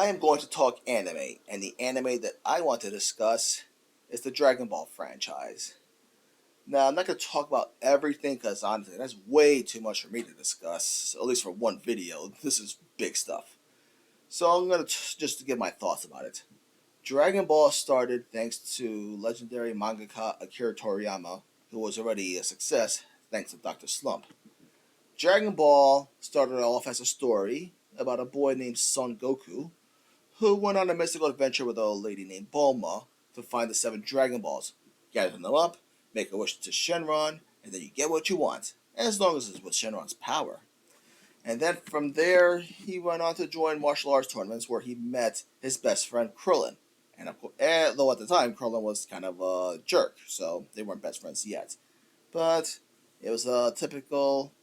I am going to talk anime, and the anime that I want to discuss is the Dragon Ball franchise. Now, I'm not going to talk about everything because honestly, that's way too much for me to discuss, at least for one video. This is big stuff. So I'm going to just give my thoughts about it. Dragon Ball started thanks to legendary mangaka Akira Toriyama, who was already a success thanks to Dr. Slump. Dragon Ball started off as a story about a boy named Son Goku who went on a mystical adventure with a lady named Bulma to find the seven Dragon Balls. Gather them up, make a wish to Shenron, and then you get what you want, as long as it's with Shenron's power. And then from there, he went on to join martial arts tournaments where he met his best friend Krillin. And though at the time Krillin was kind of a jerk, so they weren't best friends yet. But it was a typical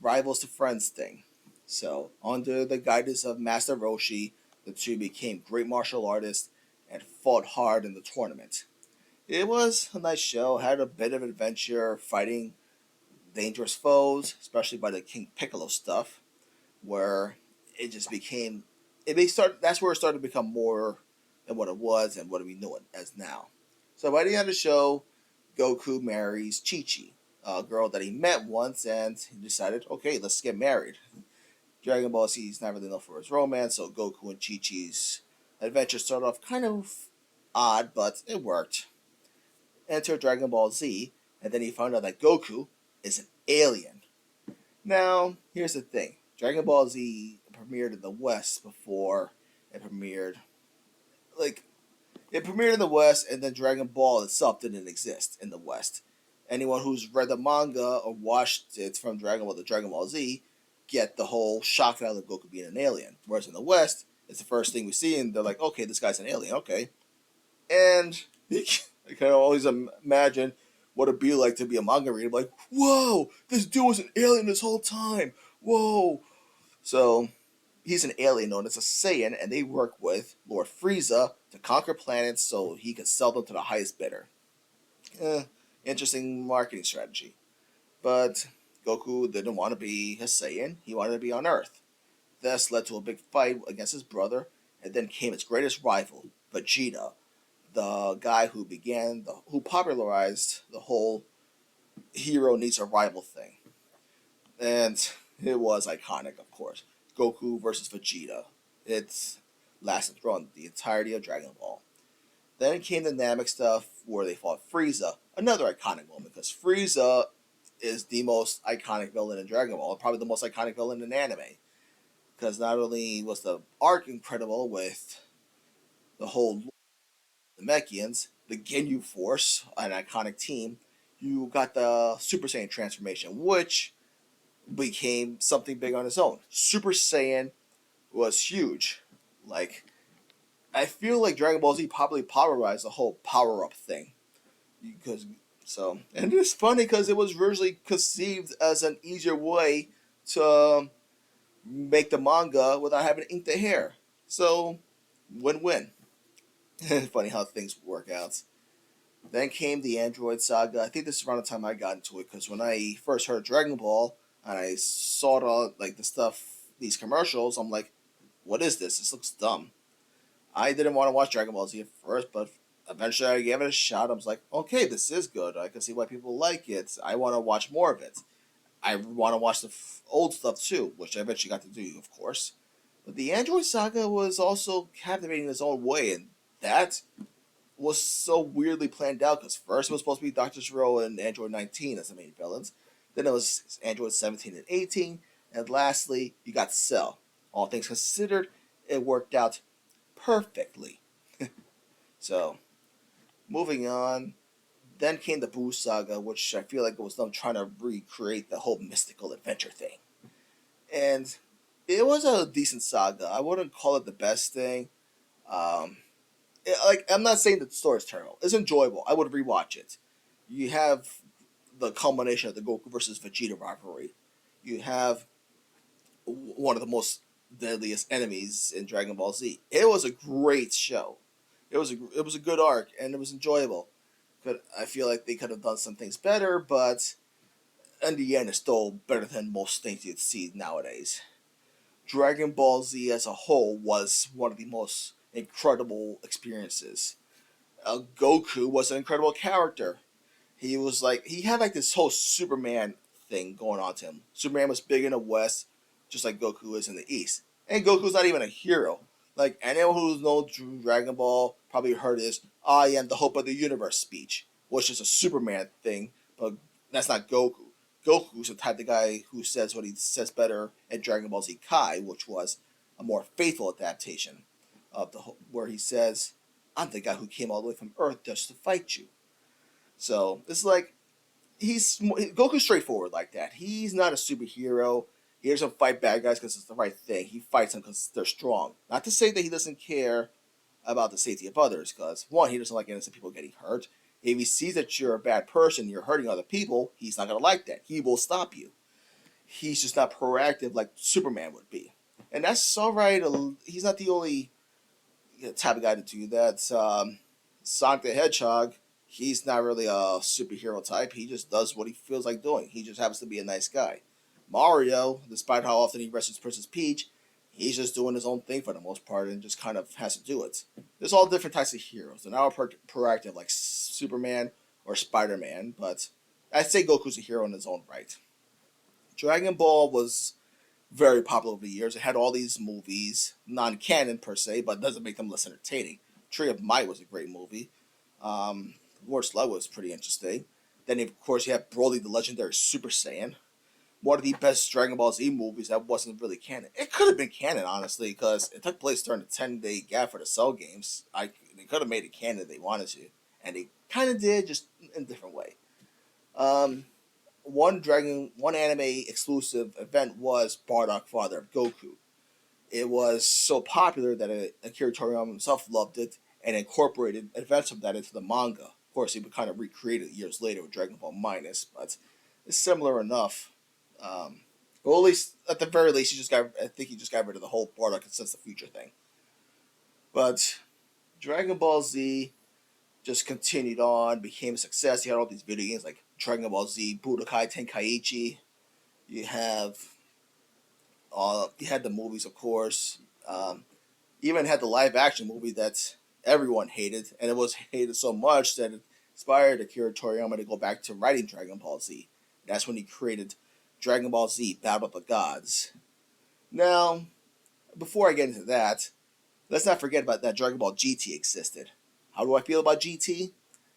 rivals to friends thing. So, under the guidance of Master Roshi, the two became great martial artists and fought hard in the tournament. It was a nice show, had a bit of adventure, fighting dangerous foes, especially by the King Piccolo stuff, where it just became that's where it started to become more than what it was and what we know it as now. So by the end of the show, Goku marries Chi Chi, a girl that he met once, and he decided, okay, let's get married. Dragon Ball Z is not really known for his romance, so Goku and Chi Chi's adventure started off kind of odd, but it worked. Enter Dragon Ball Z, and then he found out that Goku is an alien. Now, here's the thing. Dragon Ball Z premiered in the West before it premiered. Like, it premiered in the West, and then Dragon Ball itself didn't exist in the West. Anyone who's read the manga or watched it from Dragon Ball to Dragon Ball Z get the whole shock out of Goku being an alien. Whereas in the West, it's the first thing we see, and they're like, okay, this guy's an alien, okay. And I can always imagine what it'd be like to be a manga reader, like, whoa, this dude was an alien this whole time, whoa. So he's an alien known as a Saiyan, and they work with Lord Frieza to conquer planets so he can sell them to the highest bidder. Interesting marketing strategy. But Goku didn't want to be a Saiyan, he wanted to be on Earth. This led to a big fight against his brother, and then came his greatest rival, Vegeta, the guy who popularized the whole hero needs a rival thing. And it was iconic, of course. Goku versus Vegeta. It's lasted throughout the entirety of Dragon Ball. Then came the Namek stuff where they fought Frieza, another iconic moment because Frieza is the most iconic villain in Dragon Ball, probably the most iconic villain in anime. Because not only was the arc incredible with the whole Namekians, the Ginyu Force, an iconic team, you got the Super Saiyan transformation, which became something big on its own. Super Saiyan was huge. Like, I feel like Dragon Ball Z probably popularized the whole power up thing. Because and it's funny because it was originally conceived as an easier way to make the manga without having to ink the hair. So, win-win. Funny how things work out. Then came the Android saga. I think this is around the time I got into it because when I first heard Dragon Ball and I saw the stuff, these commercials, I'm like, what is this? This looks dumb. I didn't want to watch Dragon Ball Z at first, but eventually I gave it a shot. I was like, okay, this is good. I can see why people like it. I want to watch more of it. I want to watch the old stuff too, which I eventually got to do, of course. But the Android saga was also captivating in its own way, and that was so weirdly planned out because first it was supposed to be Dr. Gero and Android 19 as the main villains. Then it was Android 17 and 18. And lastly, you got Cell. All things considered, it worked out perfectly. So, moving on. Then came the Boo Saga, which I feel like it was them trying to recreate the whole mystical adventure thing. And it was a decent saga. I wouldn't call it the best thing. Um, I'm not saying that the story is terrible. It's enjoyable. I would rewatch it. You have the culmination of the Goku versus Vegeta rivalry. You have one of the most deadliest enemies in Dragon Ball Z. It was a great show. It was a good arc and it was enjoyable. But I feel like they could have done some things better, but in the end, it's still better than most things you'd see nowadays. Dragon Ball Z as a whole was one of the most incredible experiences. Goku was an incredible character. He had like this whole Superman thing going on to him. Superman was big in the West, just like Goku is in the East. And Goku's not even a hero. Like anyone who's known Dragon Ball probably heard his "I am the hope of the universe" speech, which is a Superman thing, but that's not Goku. Goku's the type of guy who says what he says better in Dragon Ball Z Kai, which was a more faithful adaptation of where he says, "I'm the guy who came all the way from Earth just to fight you." So it's like Goku's straightforward like that. He's not a superhero. He doesn't fight bad guys because it's the right thing. He fights them because they're strong. Not to say that he doesn't care about the safety of others, because one, he doesn't like innocent people getting hurt. If he sees that you're a bad person, you're hurting other people, he's not gonna like that. He will stop you. He's just not proactive like Superman would be, and that's all right. He's not the only type of guy to do that. Sonic the Hedgehog, he's not really a superhero type. He just does what he feels like doing. He just happens to be a nice guy. Mario, despite how often he rescues Princess Peach, he's just doing his own thing for the most part and just kind of has to do it. There's all different types of heroes. They're not all proactive like Superman or Spider Man, but I'd say Goku's a hero in his own right. Dragon Ball was very popular over the years. It had all these movies, non-canon per se, but doesn't make them less entertaining. Tree of Might was a great movie. Lord Slug was pretty interesting. Then, of course, you have Broly the Legendary Super Saiyan. One of the best Dragon Ball Z movies that wasn't really canon. It could have been canon, honestly, because it took place during the 10-day gap for the Cell games. They could have made it canon if they wanted to. And they kind of did, just in a different way. Um, one anime exclusive event was Bardock, Father of Goku. It was so popular that Akira Toriyama himself loved it and incorporated events of that into the manga. Of course, he would kind of recreate it years later with Dragon Ball Minus, but it's similar enough. Well, at least at the very least, I think he just got rid of the whole Bardock and Sense the Future thing. But Dragon Ball Z just continued on, became a success. You had all these video games like Dragon Ball Z, Budokai Tenkaichi. You have you had the movies, of course. Even had the live action movie that everyone hated, and it was hated so much that it inspired Akira Toriyama to go back to writing Dragon Ball Z. That's when he created Dragon Ball Z Battle of the Gods. Now, before I get into that, let's not forget about that Dragon Ball GT existed. How do I feel about GT?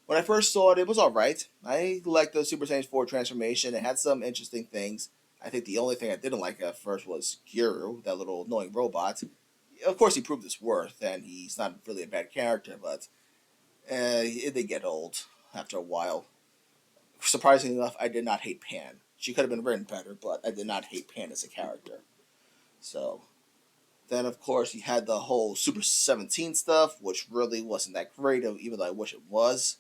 When I first saw it, it was alright. I liked the Super Saiyan 4 transformation. It had some interesting things. I think the only thing I didn't like at first was Guru, that little annoying robot. Of course, he proved his worth, and he's not really a bad character, but it did get old after a while. Surprisingly enough, I did not hate Pan. She could have been written better, but I did not hate Pan as a character. So, then of course, you had the whole Super 17 stuff, which really wasn't that great, even though I wish it was.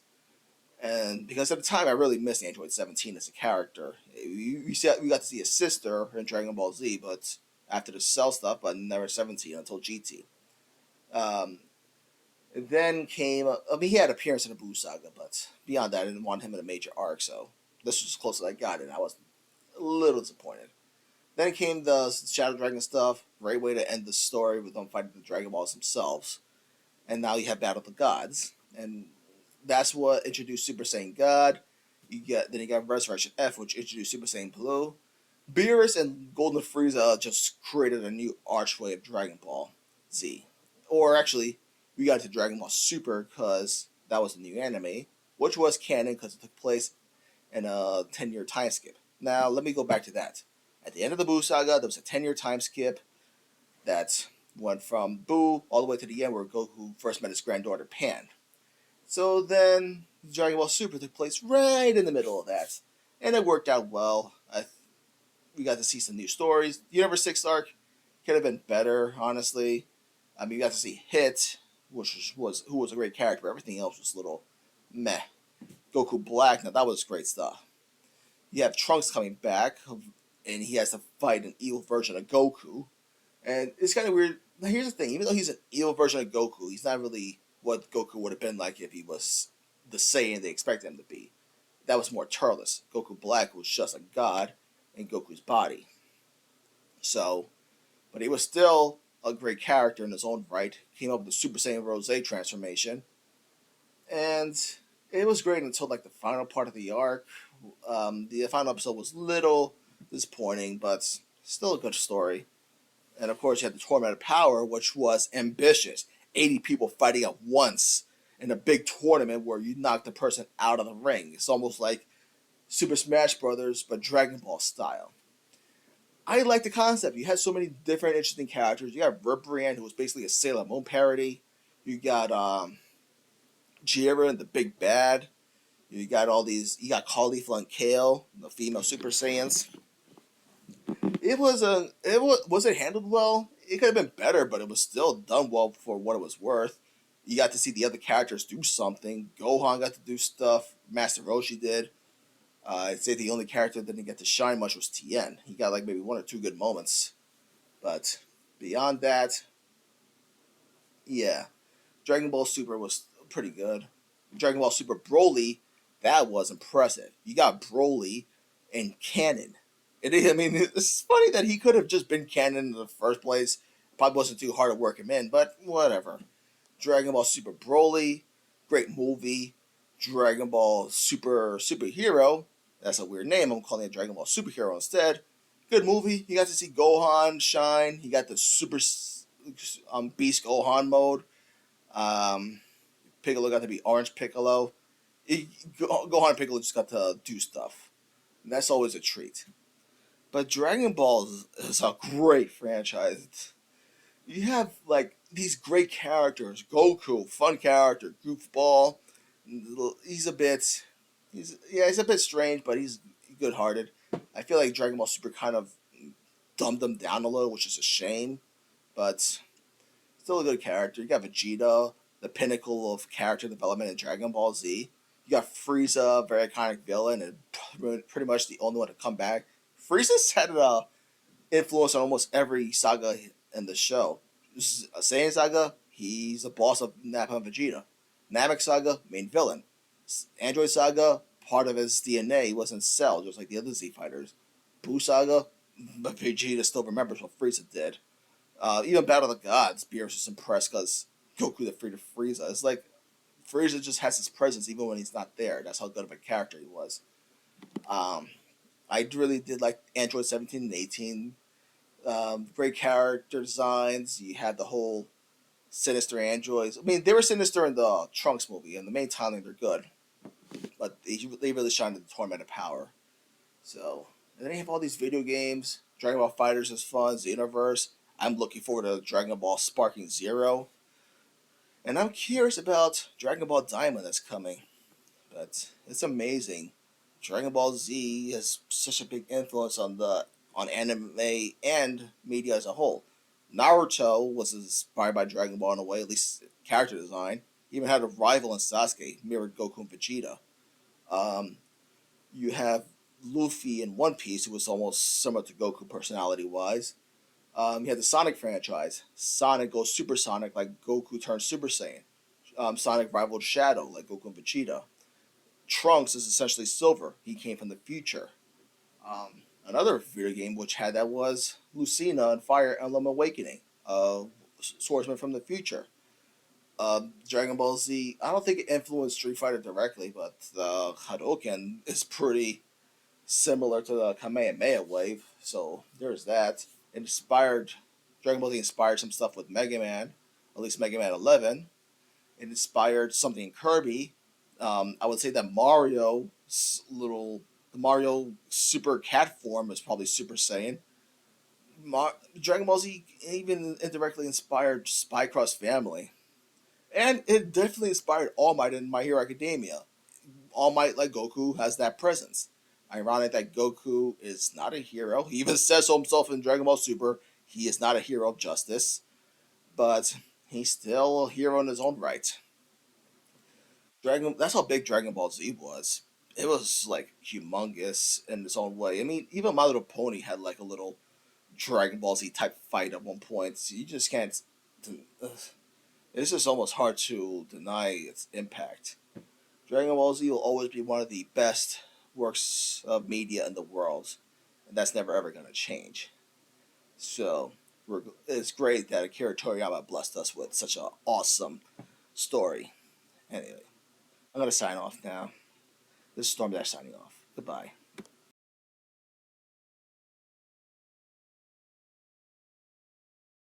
And because at the time I really missed Android 17 as a character. We got to see his sister in Dragon Ball Z, but after the Cell stuff, but never 17 until GT. Um, then came, he had appearance in the Buu Saga, but beyond that, I didn't want him in a major arc, so this was as close as I got, and I was a little disappointed. Then came the Shadow Dragon stuff, great way to end the story with them fighting the Dragon Balls themselves. And now you have Battle of the Gods, and that's what introduced Super Saiyan God. You got Resurrection F, which introduced Super Saiyan Blue. Beerus and Golden Frieza just created a new archway of Dragon Ball Z. Or actually, we got to Dragon Ball Super because that was the new anime, which was canon because it took place in a 10-year time skip. Now, let me go back to that. At the end of the Buu Saga, there was a 10-year time skip that went from Buu all the way to the end where Goku first met his granddaughter Pan. So then Dragon Ball Super took place right in the middle of that. And it worked out well. We got to see some new stories. The Universe 6 arc could have been better, honestly. I mean, you got to see Hit, who was a great character. Everything else was a little meh. Goku Black, now that was great stuff. You have Trunks coming back, and he has to fight an evil version of Goku. And it's kind of weird. Now, here's the thing. Even though he's an evil version of Goku, he's not really what Goku would have been like if he was the Saiyan they expect him to be. That was more Turles. Goku Black was just a god in Goku's body. So, but he was still a great character in his own right. Came up with the Super Saiyan Rose transformation, and it was great until like the final part of the arc. The final episode was little disappointing, but still a good story. And of course, you had the Tournament of Power, which was ambitious. 80 people fighting at once in a big tournament where you knock the person out of the ring. It's almost like Super Smash Brothers, but Dragon Ball style. I like the concept. You had so many different interesting characters. You got Ribrian, who was basically a Sailor Moon parody. You got Jira and the Big Bad. You got all these. You got Caulifla and Kale, the female Super Saiyans. It was a. Was it handled well? It could have been better, but it was still done well for what it was worth. You got to see the other characters do something. Gohan got to do stuff. Master Roshi did. I'd say the only character that didn't get to shine much was Tien. He got like maybe one or two good moments, but beyond that, yeah, Dragon Ball Super was pretty good. Dragon Ball Super Broly, that was impressive. You got Broly in canon. I mean, it's funny that he could have just been canon in the first place. Probably wasn't too hard to work him in, but whatever. Dragon Ball Super Broly, great movie. Dragon Ball Super Superhero, that's a weird name. I'm calling it Dragon Ball Superhero instead. Good movie. You got to see Gohan shine. He got the Super Beast Gohan mode. Um, Piccolo got to be Orange Piccolo. Gohan and Piccolo just got to do stuff. And that's always a treat. But Dragon Ball is a great franchise. You have like these great characters. Goku, fun character. Goofball. He's a bit, he's a bit strange, but he's good-hearted. I feel like Dragon Ball Super kind of dumbed him down a little, which is a shame. But still a good character. You got Vegeta, the pinnacle of character development in Dragon Ball Z. You got Frieza, very iconic villain, and pretty much the only one to come back. Frieza's had a influence on almost every saga in the show. Saiyan Saga, he's the boss of Nappa and Vegeta. Namek Saga, main villain. Android Saga, part of his DNA was in Cell, just like the other Z fighters. Buu Saga, but Vegeta still remembers what Frieza did. Even Battle of the Gods, Beerus was impressed because Goku defeated Frieza. It's like Frieza just has his presence even when he's not there. That's how good of a character he was. Um, I really did like Android 17 and 18. Great character designs. You had the whole sinister androids. I mean, they were sinister in the Trunks movie. In the main timeline, they're good. But they really shined in the Tournament of Power. So, and then you have all these video games. Dragon Ball Fighters is fun. Xenoverse. I'm looking forward to Dragon Ball Sparking Zero. And I'm curious about Dragon Ball Diamond that's coming. But it's amazing. Dragon Ball Z has such a big influence on anime and media as a whole. Naruto was inspired by Dragon Ball in a way, at least character design. He even had a rival in Sasuke, mirrored Goku and Vegeta. Um, you have Luffy in One Piece, who was almost similar to Goku personality wise. You had the Sonic franchise. Sonic goes Super Sonic like Goku turns Super Saiyan. Sonic rivaled Shadow like Goku and Vegeta. Trunks is essentially Silver. He came from the future. Another video game which had that was Lucina and Fire Emblem Awakening, swordsman from the future. Dragon Ball Z, I don't think it influenced Street Fighter directly, but the Hadouken is pretty similar to the Kamehameha wave, so there's that. It inspired, Dragon Ball Z inspired some stuff with Mega Man, at least Mega Man 11. It inspired something in Kirby. I would say that the Mario Super Cat form is probably Super Saiyan. Dragon Ball Z even indirectly inspired Spy Cross Family. And it definitely inspired All Might in My Hero Academia. All Might, like Goku, has that presence. Ironic that Goku is not a hero. He even says so himself in Dragon Ball Super. He is not a hero of justice, but he's still a hero in his own right. That's how big Dragon Ball Z was. It was like humongous in its own way. I mean, even My Little Pony had like a little Dragon Ball Z type fight at one point. So you just can't. It's just almost hard to deny its impact. Dragon Ball Z will always be one of the best works of media in the world, and that's never ever going to change. So, it's great that Akira Toriyama blessed us with such an awesome story. Anyway, I'm gonna sign off now. This is Storm Dash signing off. Goodbye.